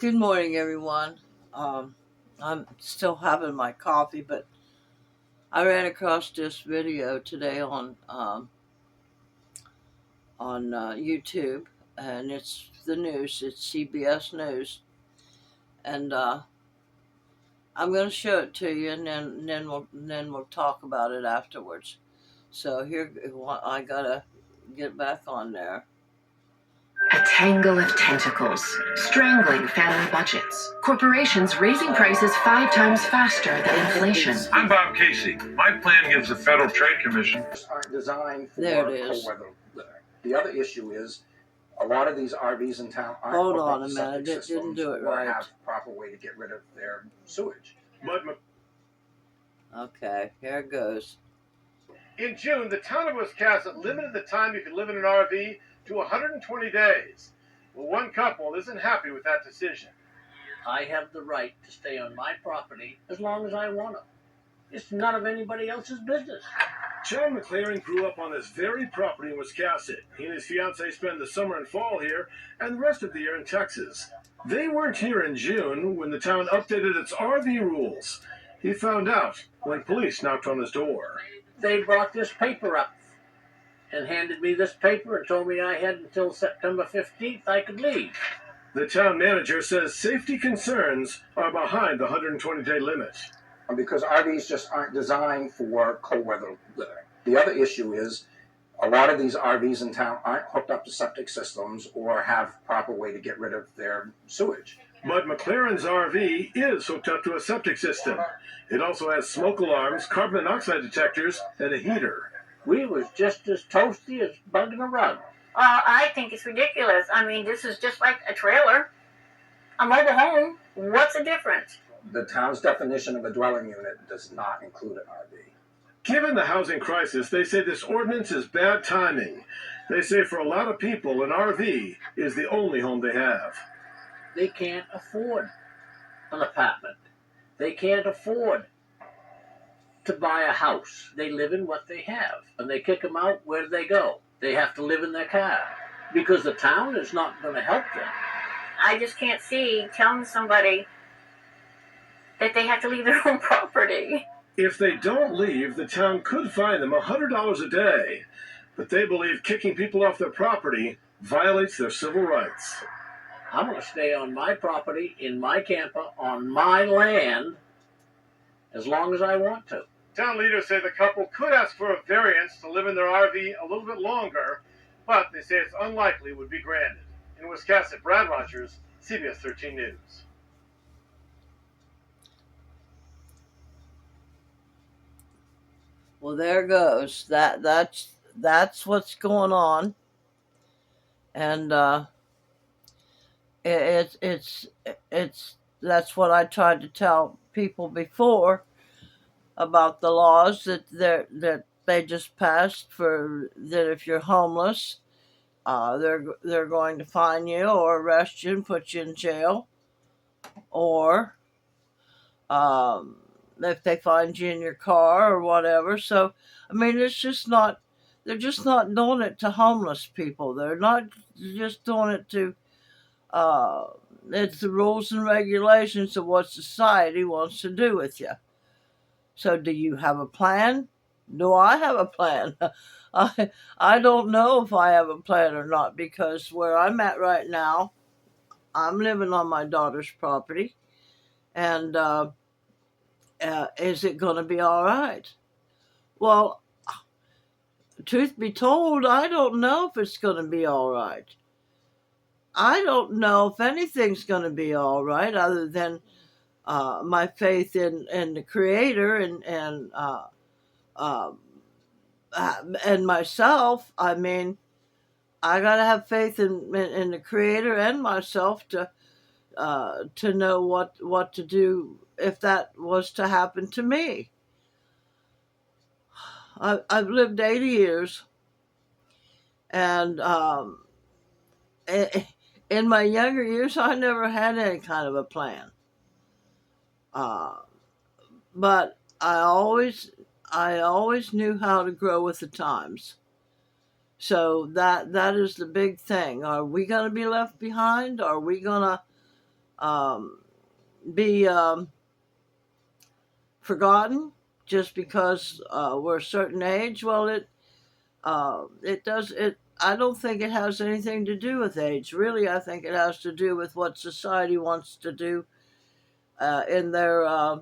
Good morning, everyone. I'm still having my coffee, but I ran across this video today on YouTube, and it's the news. It's CBS News, and I'm going to show it to you, and then we'll talk about it afterwards. So here, I gotta get back on there. A tangle of tentacles, strangling family budgets. Corporations raising prices 5 times faster than inflation. I'm Bob Casey. My plan gives the Federal Trade Commission. Aren't designed for There it is. cold weather living. The other issue is a lot of these RVs in town aren't Hold hooked on up a to minute, septic it didn't systems do it or right. have a proper way to get rid of their sewage. Okay, here it goes. In June, the town of Wiscasset limited the time you could live in an RV to 120 days. Well, one couple isn't happy with that decision. I have the right to stay on my property as long as I want to. It's none of anybody else's business. John McLaren grew up on this very property in Wiscasset. He and his fiancée spend the summer and fall here and the rest of the year in Texas. They weren't here in June when the town updated its RV rules. He found out when police knocked on his door. They brought this paper up and handed me this paper and told me I had until September 15th I could leave. The town manager says safety concerns are behind the 120-day limit. Because RVs just aren't designed for cold weather living. The other issue is a lot of these RVs in town aren't hooked up to septic systems or have a proper way to get rid of their sewage. But McLaren's RV is hooked up to a septic system. It also has smoke alarms, carbon monoxide detectors, and a heater. We was just as toasty as bugging a rug. I think it's ridiculous. I mean, this is just like a trailer. A mobile home. What's the difference? The town's definition of a dwelling unit does not include an RV. Given the housing crisis, they say this ordinance is bad timing. They say for a lot of people, an RV is the only home they have. They can't afford an apartment. They can't afford to buy a house. They live in what they have. And they kick them out, where do they go? They have to live in their car because the town is not going to help them. I just can't see telling somebody that they have to leave their own property. If they don't leave, the town could fine them $100 a day. But they believe kicking people off their property violates their civil rights. I'm going to stay on my property, in my camper, on my land, as long as I want to. Town leaders say the couple could ask for a variance to live in their RV a little bit longer, but they say it's unlikely it would be granted. In Wiscasset, Brad Rogers, CBS 13 News. Well, there goes. That's what's going on, and it's that's what I tried to tell people before about the laws that they just passed for that if you're homeless, they're going to fine you or arrest you and put you in jail, or if they find you in your car or whatever. So, I mean, they're just not doing it to homeless people. They're not just doing it to, it's the rules and regulations of what society wants to do with you. So do you have a plan? Do I have a plan? I don't know if I have a plan or not, because where I'm at right now, I'm living on my daughter's property, and is it going to be all right? Well, truth be told, I don't know if it's going to be all right. I don't know if anything's going to be all right other than my faith in the Creator and myself. I mean, I got to have faith in the Creator and myself to know what to do if that was to happen to me. I've lived 80 years, and in my younger years, I never had any kind of a plan. But I always knew how to grow with the times. So that is the big thing. Are we going to be left behind? Are we going to um, be forgotten just because we're a certain age. Well, it does it. I don't think it has anything to do with age. Really, I think it has to do with what society wants to do uh, in their uh,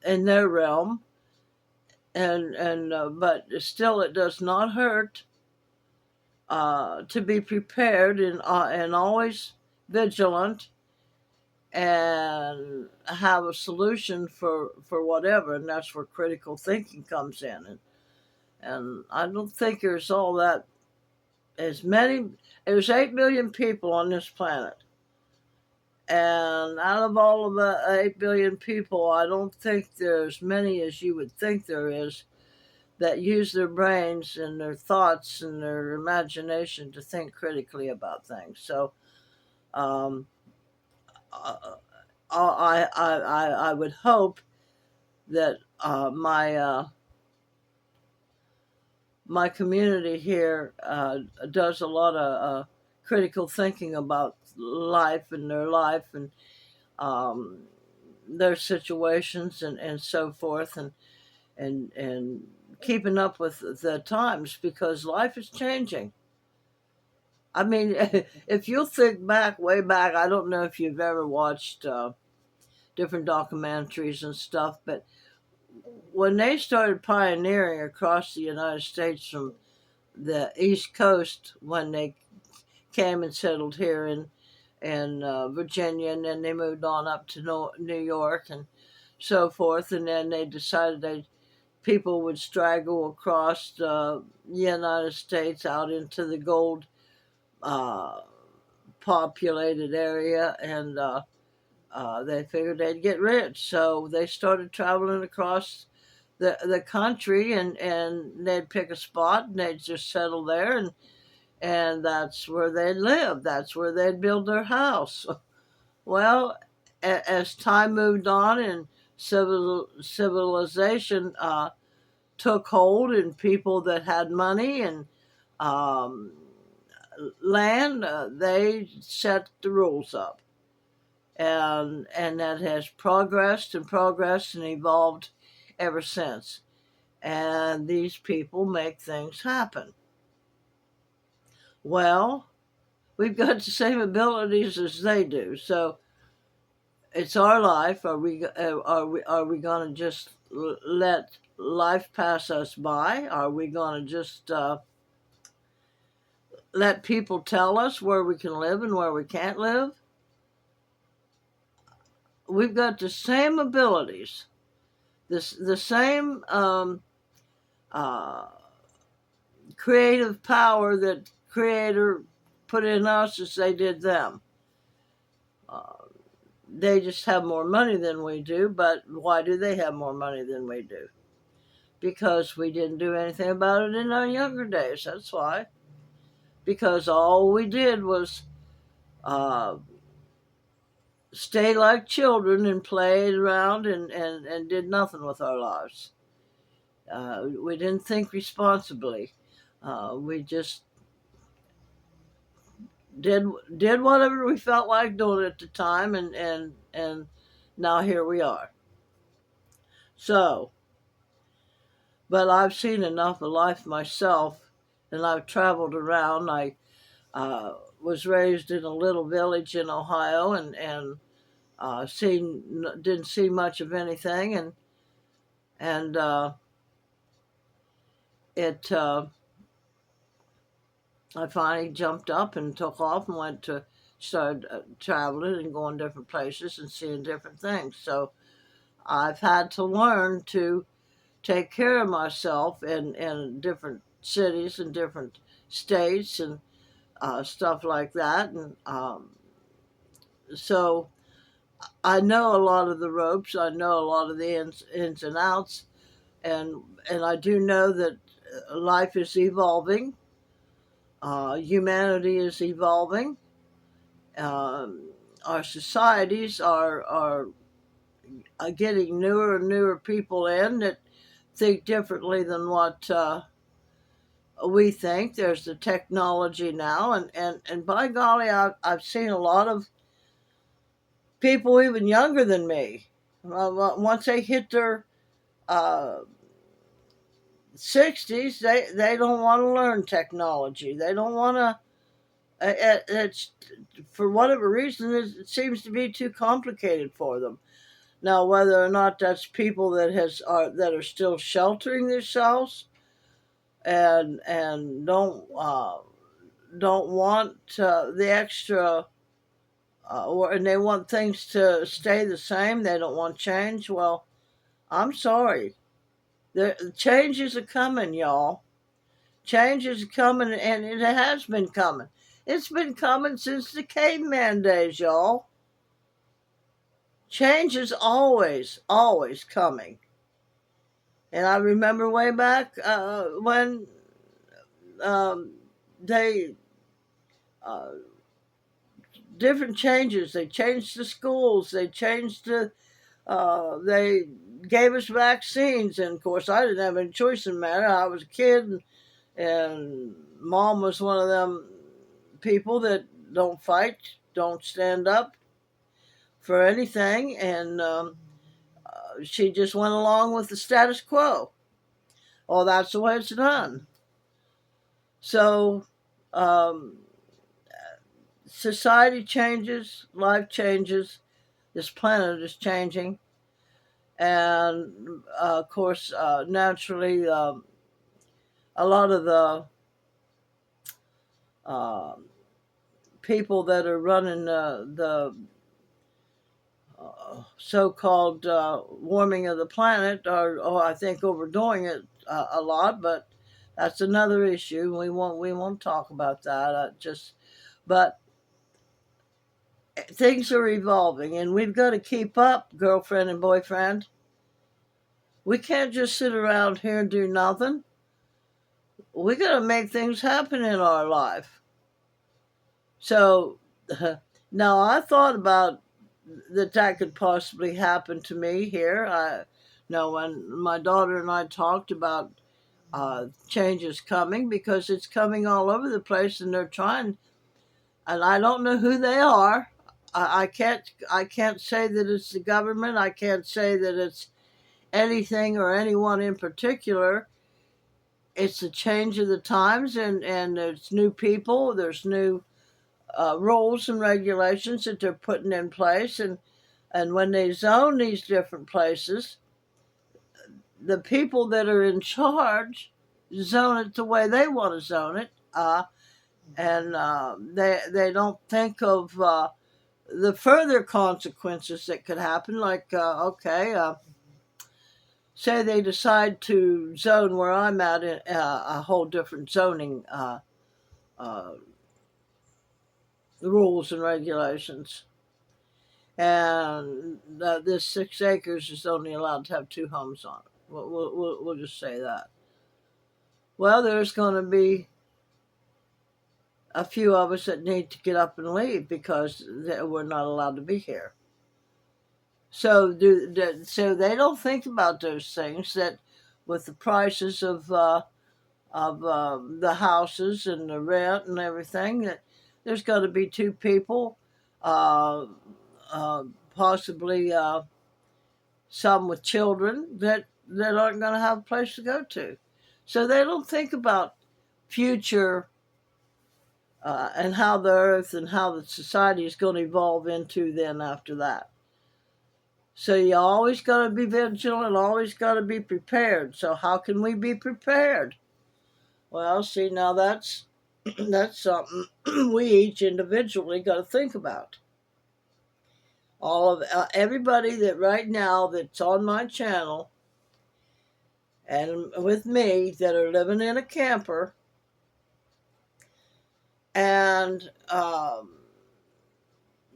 in their realm, and but still, it does not hurt to be prepared and always vigilant and have a solution for whatever, and that's where critical thinking comes in. And I don't think there's all that as many. There's 8 billion people on this planet, and out of all of the 8 billion people, I don't think there's many as you would think there is that use their brains and their thoughts and their imagination to think critically about things. So um, uh, I would hope that my community here does a lot of critical thinking about life and their life and um, their situations and so forth and keeping up with the times because life is changing. I mean, if you'll think back, way back, I don't know if you've ever watched different documentaries and stuff, but when they started pioneering across the United States from the East Coast, when they came and settled here in Virginia, and then they moved on up to New York and so forth, and then they decided people would straggle across the United States out into the gold uh, populated area, and they figured they'd get rich, so they started traveling across the country, and they'd pick a spot and they'd just settle there, and that's where they'd live. That's where they'd build their house. Well, as time moved on and civilization took hold, and people that had money and um, land, they set the rules up, and that has progressed and evolved ever since. And these people make things happen. Well, we've got the same abilities as they do, so it's our life. Are we going to just let life pass us by? Are we going to just let people tell us where we can live and where we can't live? We've got the same abilities, the same uh, creative power that Creator put in us as they did them. Uh, they just have more money than we do, but why do they have more money than we do? Because we didn't do anything about it in our younger days. That's why. Because all we did was uh, stay like children and played around and did nothing with our lives. We didn't think responsibly. We just did did whatever we felt like doing at the time, and now here we are. So, but I've seen enough of life myself, and I've traveled around. I was raised in a little village in Ohio, and didn't see much of anything, and it I finally jumped up and took off and started traveling and going different places and seeing different things. So I've had to learn to take care of myself in different cities and different states and stuff like that. And so I know a lot of the ropes. I know a lot of the ins and outs, and I do know that life is evolving. Humanity is evolving. Um, our societies are getting newer and newer people in that think differently than what we think. There's the technology now, and by golly, I've seen a lot of people even younger than me, once they hit their uh, 60s, they don't want to learn technology. They don't want to. It's for whatever reason it seems to be too complicated for them. Now, whether or not that's people that are still sheltering themselves and don't want the extra, and they want things to stay the same. They don't want change. Well, I'm sorry. The changes are coming, y'all. Change is coming, and it has been coming. It's been coming since the caveman days, y'all. Change is always, always coming. And I remember way back when they uh, different changes. They changed the schools. They changed the. They gave us vaccines, and of course, I didn't have any choice in the matter. I was a kid, and Mom was one of them people that don't fight, don't stand up for anything, and she just went along with the status quo. Oh, that's the way it's done. So, um, society changes, life changes, this planet is changing, and of course, naturally, a lot of the uh, people that are running the so-called warming of the planet are, I think, overdoing it a lot, but that's another issue. We won't talk about that. But things are evolving, and we've got to keep up, girlfriend and boyfriend. We can't just sit around here and do nothing. We got to make things happen in our life. So now I thought about that could possibly happen to me here. When my daughter and I talked about changes coming, because it's coming all over the place, and they're trying, and I don't know who they are. I can't say that it's the government. I can't say that it's anything or anyone in particular. It's the change of the times, and there's new people. There's new rules and regulations that they're putting in place, and when they zone these different places, the people that are in charge zone it the way they want to zone it, and they don't think of the further consequences that could happen. Like, say they decide to zone where I'm at in a whole different zoning uh, rules and regulations. And this 6 acres is only allowed to have 2 homes on it. We'll just say that. Well, there's going to be a few of us that need to get up and leave because we're not allowed to be here. So they don't think about those things, that with the prices of the houses and the rent and everything, that there's got to be 2 people, uh, possibly some with children that aren't going to have a place to go to. So they don't think about future and how the earth and how the society is going to evolve into then after that. So you always got to be vigilant, always got to be prepared. So how can we be prepared? Well, see, now that's something we each individually got to think about. All of everybody that right now that's on my channel and with me that are living in a camper, and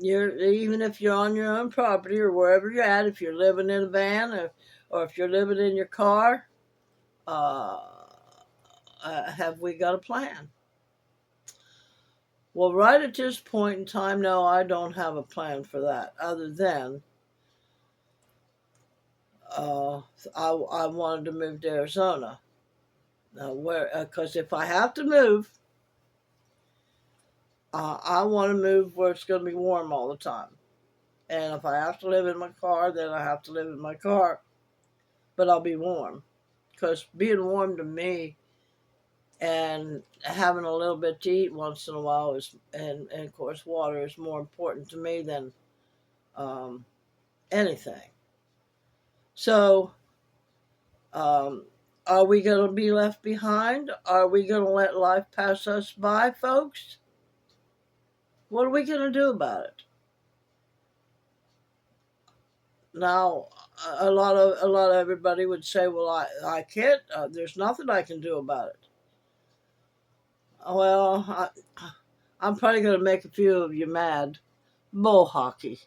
even if you're on your own property or wherever you're at, if you're living in a van or if you're living in your car, have we got a plan? Well, right at this point in time, no, I don't have a plan for that, other than I wanted to move to Arizona. Because if I have to move, I want to move where it's going to be warm all the time. And if I have to live in my car, then I have to live in my car. But I'll be warm. Because being warm to me and having a little bit to eat once in a while is, and of course, water is more important to me than um, anything. So, um, are we going to be left behind? Are we going to let life pass us by, folks? What are we going to do about it? Now, a lot of everybody would say, "Well, I can't. There's nothing I can do about it." Well, I'm probably going to make a few of you mad. Bull hockey.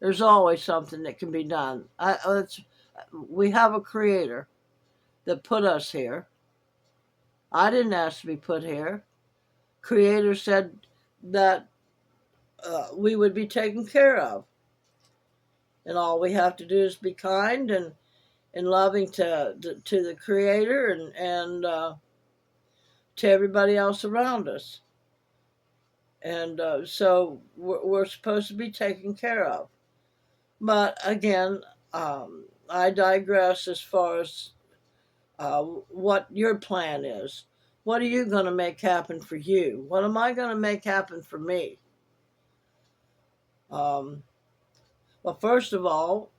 There's always something that can be done. We have a creator that put us here. I didn't ask to be put here. Creator said that we would be taken care of. And all we have to do is be kind and loving to the Creator and to everybody else around us. And so we're supposed to be taken care of. But again, I digress as far as what your plan is. What are you going to make happen for you? What am I going to make happen for me? Well, first of all,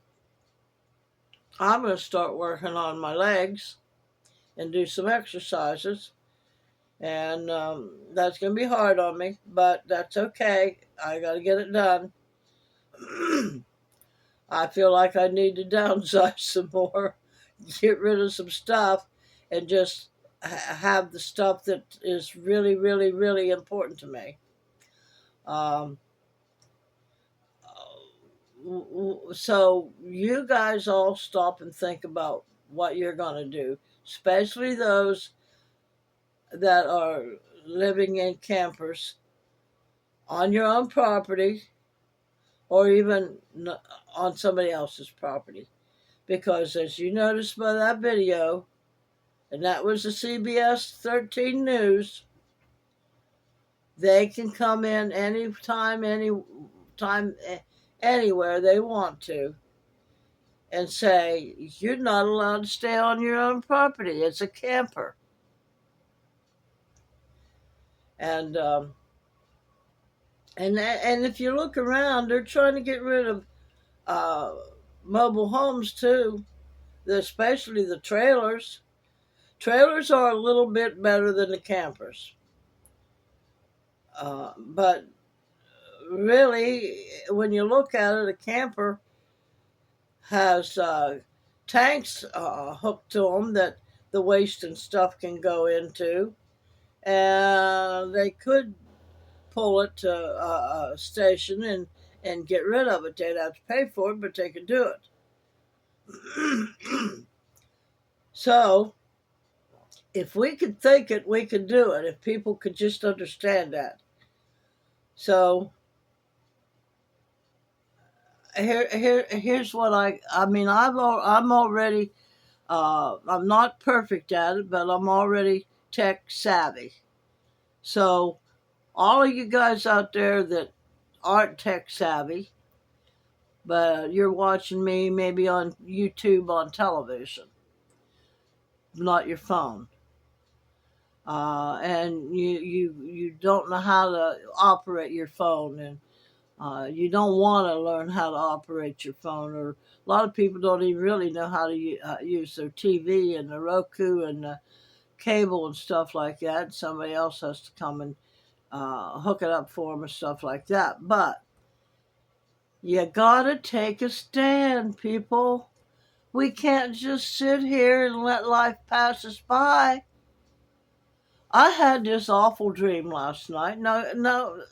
I'm going to start working on my legs and do some exercises. And that's going to be hard on me, but that's okay. I got to get it done. I feel like I need to downsize some more, get rid of some stuff, and just have the stuff that is really, really, really important to me. So you guys all stop and think about what you're going to do, especially those that are living in campers on your own property or even on somebody else's property. Because as you noticed by that video, and that was the CBS 13 News, they can come in anytime, anywhere they want to and say, you're not allowed to stay on your own property. It's a camper. And if you look around, they're trying to get rid of mobile homes too, especially the trailers. Trailers are a little bit better than the campers. But really, when you look at it, a camper has tanks hooked to them that the waste and stuff can go into. And they could pull it to a station and get rid of it. They'd have to pay for it, but they could do it. So, if we could think it, we could do it. If people could just understand that. So, here's what I mean. I'm already. I'm not perfect at it, but I'm already tech savvy. So, all of you guys out there that aren't tech savvy, but you're watching me maybe on YouTube on television, not your phone. And you don't know how to operate your phone, and you don't want to learn how to operate your phone. Or a lot of people don't even really know how to use their TV and the Roku and the cable and stuff like that. Somebody else has to come and hook it up for them and stuff like that. But you gotta take a stand, people. We can't just sit here and let life pass us by. I had this awful dream last night. No,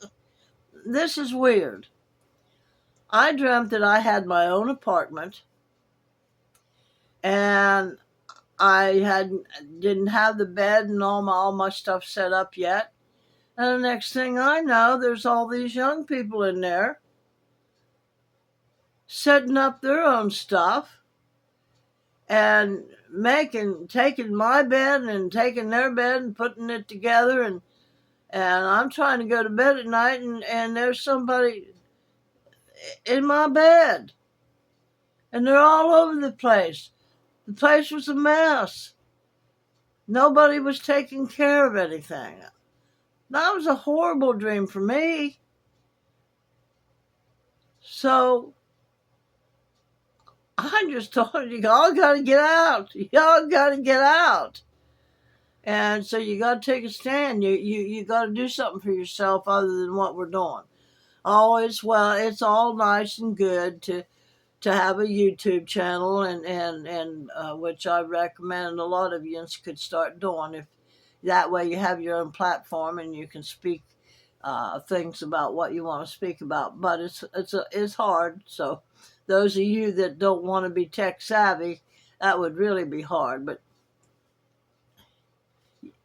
this is weird. I dreamt that I had my own apartment and didn't have the bed and all my stuff set up yet. And the next thing I know, there's all these young people in there setting up their own stuff and taking my bed and taking their bed and putting it together, and I'm trying to go to bed at night, and there's somebody in my bed, and they're all over the place. The place was a mess. Nobody was taking care of anything. That was a horrible dream for me. So I just told you, y'all got to get out. Y'all got to get out. And so you got to take a stand. You got to do something for yourself other than what we're doing. Always, well, it's all nice and good to have a YouTube channel, and which I recommend a lot of you could start doing. If that way you have your own platform and you can speak things about what you want to speak about. But it's hard. So those of you that don't want to be tech savvy, that would really be hard. But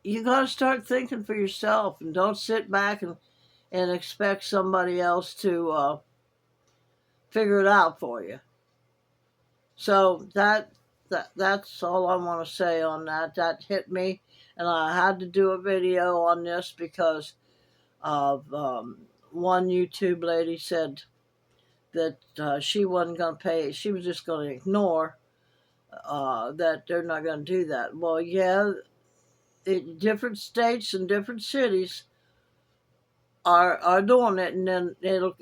you got to start thinking for yourself, and don't sit back and expect somebody else to figure it out for you. So that's all I want to say on that. That hit me, and I had to do a video on this because of one YouTube lady said that she wasn't going to pay. She was just going to ignore that they're not going to do that. Well, yeah, different states and different cities are doing it, and then it'll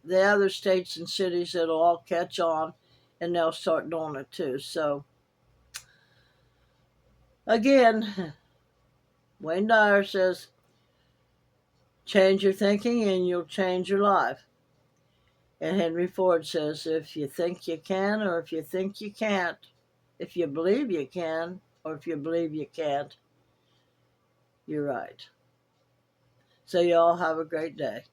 the other states and cities, it'll all catch on, and they'll start doing it too. So again, Wayne Dyer says, change your thinking and you'll change your life. And Henry Ford says, if you think you can or if you think you can't, if you believe you can or if you believe you can't, you're right. So y'all have a great day.